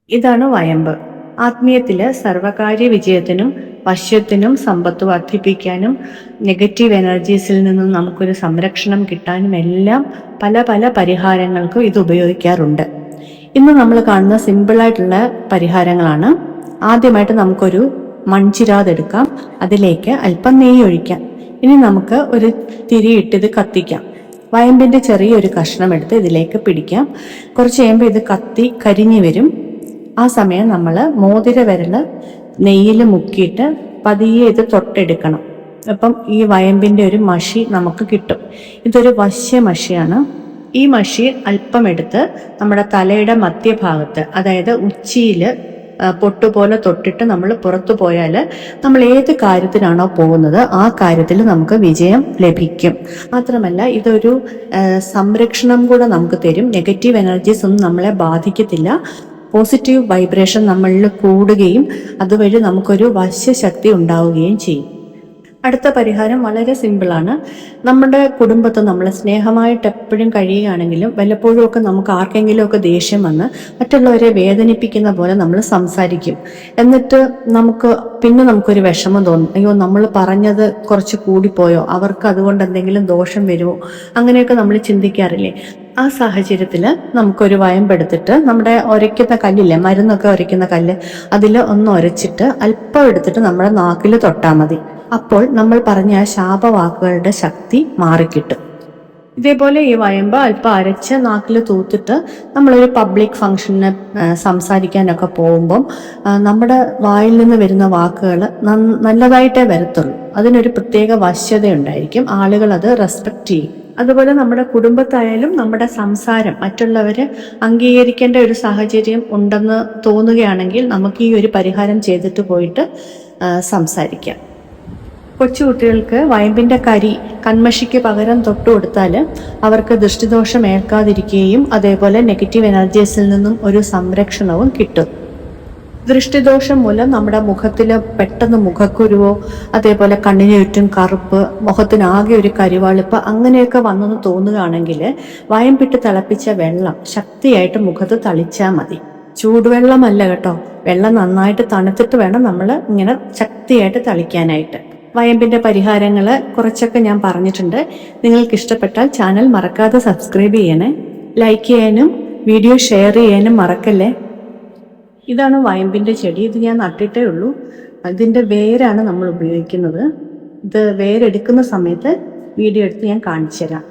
ഇതാണ് വയമ്പ്. ആത്മീയത്തില് സർവകാര്യ വിജയത്തിനും വശ്യത്തിനും സമ്പത്ത് വർദ്ധിപ്പിക്കാനും നെഗറ്റീവ് എനർജീസിൽ നിന്നും നമുക്കൊരു സംരക്ഷണം കിട്ടാനും എല്ലാം പല പല പരിഹാരങ്ങൾക്കും ഇത് ഉപയോഗിക്കാറുണ്ട്. ഇന്ന് നമ്മൾ കാണുന്ന സിമ്പിളായിട്ടുള്ള പരിഹാരങ്ങളാണ്. ആദ്യമായിട്ട് നമുക്കൊരു മൺചിരാതെടുക്കാം, അതിലേക്ക് അല്പം നെയ്യ് ഒഴിക്കാം. ഇനി നമുക്ക് ഒരു തിരിയിട്ട് ഇത് കത്തിക്കാം. വയമ്പിന്റെ ചെറിയൊരു കഷ്ണം എടുത്ത് ഇതിലേക്ക് പിടിക്കാം. കുറച്ച് കഴിയുമ്പോൾ ഇത് കത്തി കരിഞ്ഞു വരും. ആ സമയം നമ്മൾ മോതിര വിരല് നെയ്യിൽ മുക്കിയിട്ട് പതിയെ ഇത് തൊട്ടെടുക്കണം. അപ്പം ഈ വയമ്പിന്റെ ഒരു മഷി നമുക്ക് കിട്ടും. ഇതൊരു വശ്യ മഷിയാണ്. ഈ മഷി അല്പം എടുത്ത് നമ്മുടെ തലയുടെ മധ്യഭാഗത്ത്, അതായത് ഉച്ചിയിൽ പൊട്ടുപോലെ തൊട്ടിട്ട് നമ്മൾ പുറത്തു പോയാൽ നമ്മൾ ഏത് കാര്യത്തിനാണോ പോകുന്നത് ആ കാര്യത്തിൽ നമുക്ക് വിജയം ലഭിക്കും. മാത്രമല്ല ഇതൊരു സംരക്ഷണം കൂടെ നമുക്ക് തരും. നെഗറ്റീവ് എനർജീസ് ഒന്നും നമ്മളെ ബാധിക്കത്തില്ല. പോസിറ്റീവ് വൈബ്രേഷൻ നമ്മളിൽ കൂടുകയും അതുവഴി നമുക്കൊരു വശ്യശക്തി ഉണ്ടാവുകയും ചെയ്യും. അടുത്ത പരിഹാരം വളരെ സിമ്പിളാണ്. നമ്മുടെ കുടുംബത്ത് നമ്മൾ സ്നേഹമായിട്ട് എപ്പോഴും കഴിയുകയാണെങ്കിലും വല്ലപ്പോഴും ഒക്കെ നമുക്ക് ആർക്കെങ്കിലും ഒക്കെ ദേഷ്യം വന്ന് മറ്റുള്ളവരെ വേദനിപ്പിക്കുന്ന പോലെ നമ്മൾ സംസാരിക്കും. എന്നിട്ട് നമുക്കൊരു വിഷമം തോന്നും. അയ്യോ, നമ്മൾ പറഞ്ഞത് കുറച്ച് കൂടിപ്പോയോ, അവർക്ക് അതുകൊണ്ട് എന്തെങ്കിലും ദോഷം വരുമോ, അങ്ങനെയൊക്കെ നമ്മൾ ചിന്തിക്കാറില്ലേ? ആ സാഹചര്യത്തിൽ നമുക്കൊരു വയമ്പെടുത്തിട്ട് നമ്മുടെ ഉരയ്ക്കുന്ന കല്ലില്ലേ, മരുന്നൊക്കെ ഉരയ്ക്കുന്ന കല്ല്, അതിൽ ഒന്ന് ഉരച്ചിട്ട് അല്പം എടുത്തിട്ട് നമ്മുടെ നാക്കിൽ തൊട്ടാൽ മതി. അപ്പോൾ നമ്മൾ പറഞ്ഞ ആ ശാപവാക്കുകളുടെ ശക്തി മാറിക്കിട്ടും. ഇതേപോലെ ഈ വയമ്പ് അല്പം അരച്ച് നാക്കിൽ തൂത്തിട്ട് നമ്മളൊരു പബ്ലിക് ഫംഗ്ഷന് സംസാരിക്കാനൊക്കെ പോകുമ്പം നമ്മുടെ വായിൽ നിന്ന് വരുന്ന വാക്കുകൾ നല്ലതായിട്ടേ വരത്തുള്ളൂ. അതിനൊരു പ്രത്യേക വശ്യതയുണ്ടായിരിക്കും. ആളുകൾ അത് റെസ്പെക്ട് ചെയ്യും. അതുപോലെ നമ്മുടെ കുടുംബത്തായാലും നമ്മുടെ സംസാരം മറ്റുള്ളവര് അംഗീകരിക്കേണ്ട ഒരു സാഹചര്യം ഉണ്ടെന്ന് തോന്നുകയാണെങ്കിൽ നമുക്ക് ഈ ഒരു പരിഹാരം ചെയ്തിട്ട് പോയിട്ട് സംസാരിക്കാം. കൊച്ചുകുട്ടികൾക്ക് വയമ്പിന്റെ കരി കൺമഷിക്ക് പകരം തൊട്ടു കൊടുത്താൽ അവർക്ക് ദൃഷ്ടിദോഷം ഏൽക്കാതിരിക്കുകയും അതേപോലെ നെഗറ്റീവ് എനർജീസിൽ നിന്നും ഒരു സംരക്ഷണവും കിട്ടും. ദൃഷ്ടിദോഷം മൂലം നമ്മുടെ മുഖത്തിൽ പെട്ടെന്ന് മുഖക്കുരുവോ അതേപോലെ കണ്ണിന് ചുറ്റും കറുപ്പ്, മുഖത്തിനാകെ ഒരു കരിവാളിപ്പ് അങ്ങനെയൊക്കെ വന്നെന്ന് തോന്നുകയാണെങ്കിൽ വയമ്പിട്ട് തിളപ്പിച്ച വെള്ളം ശക്തിയായിട്ട് മുഖത്ത് തളിച്ചാൽ മതി. ചൂടുവെള്ളമല്ല കേട്ടോ, വെള്ളം നന്നായിട്ട് തണുത്തിട്ട് വേണം നമ്മൾ ഇങ്ങനെ ശക്തിയായിട്ട് തളിക്കാനായിട്ട്. വയമ്പിന്റെ പരിഹാരങ്ങൾ കുറച്ചൊക്കെ ഞാൻ പറഞ്ഞിട്ടുണ്ട്. നിങ്ങൾക്ക് ഇഷ്ടപ്പെട്ടാൽ ചാനൽ മറക്കാതെ സബ്സ്ക്രൈബ് ചെയ്യണേ. ലൈക്ക് ചെയ്യാനും വീഡിയോ ഷെയർ ചെയ്യാനും മറക്കല്ലേ. ഇതാണ് വയമ്പിന്റെ ചെടി. ഇത് ഞാൻ നട്ടിട്ടേ ഉള്ളൂ. ഇതിന്റെ വേരാണ് നമ്മൾ ഉപയോഗിക്കുന്നത്. ഇത് വേരെടുക്കുന്ന സമയത്ത് വീഡിയോ എടുത്ത് ഞാൻ കാണിച്ചു തരാം.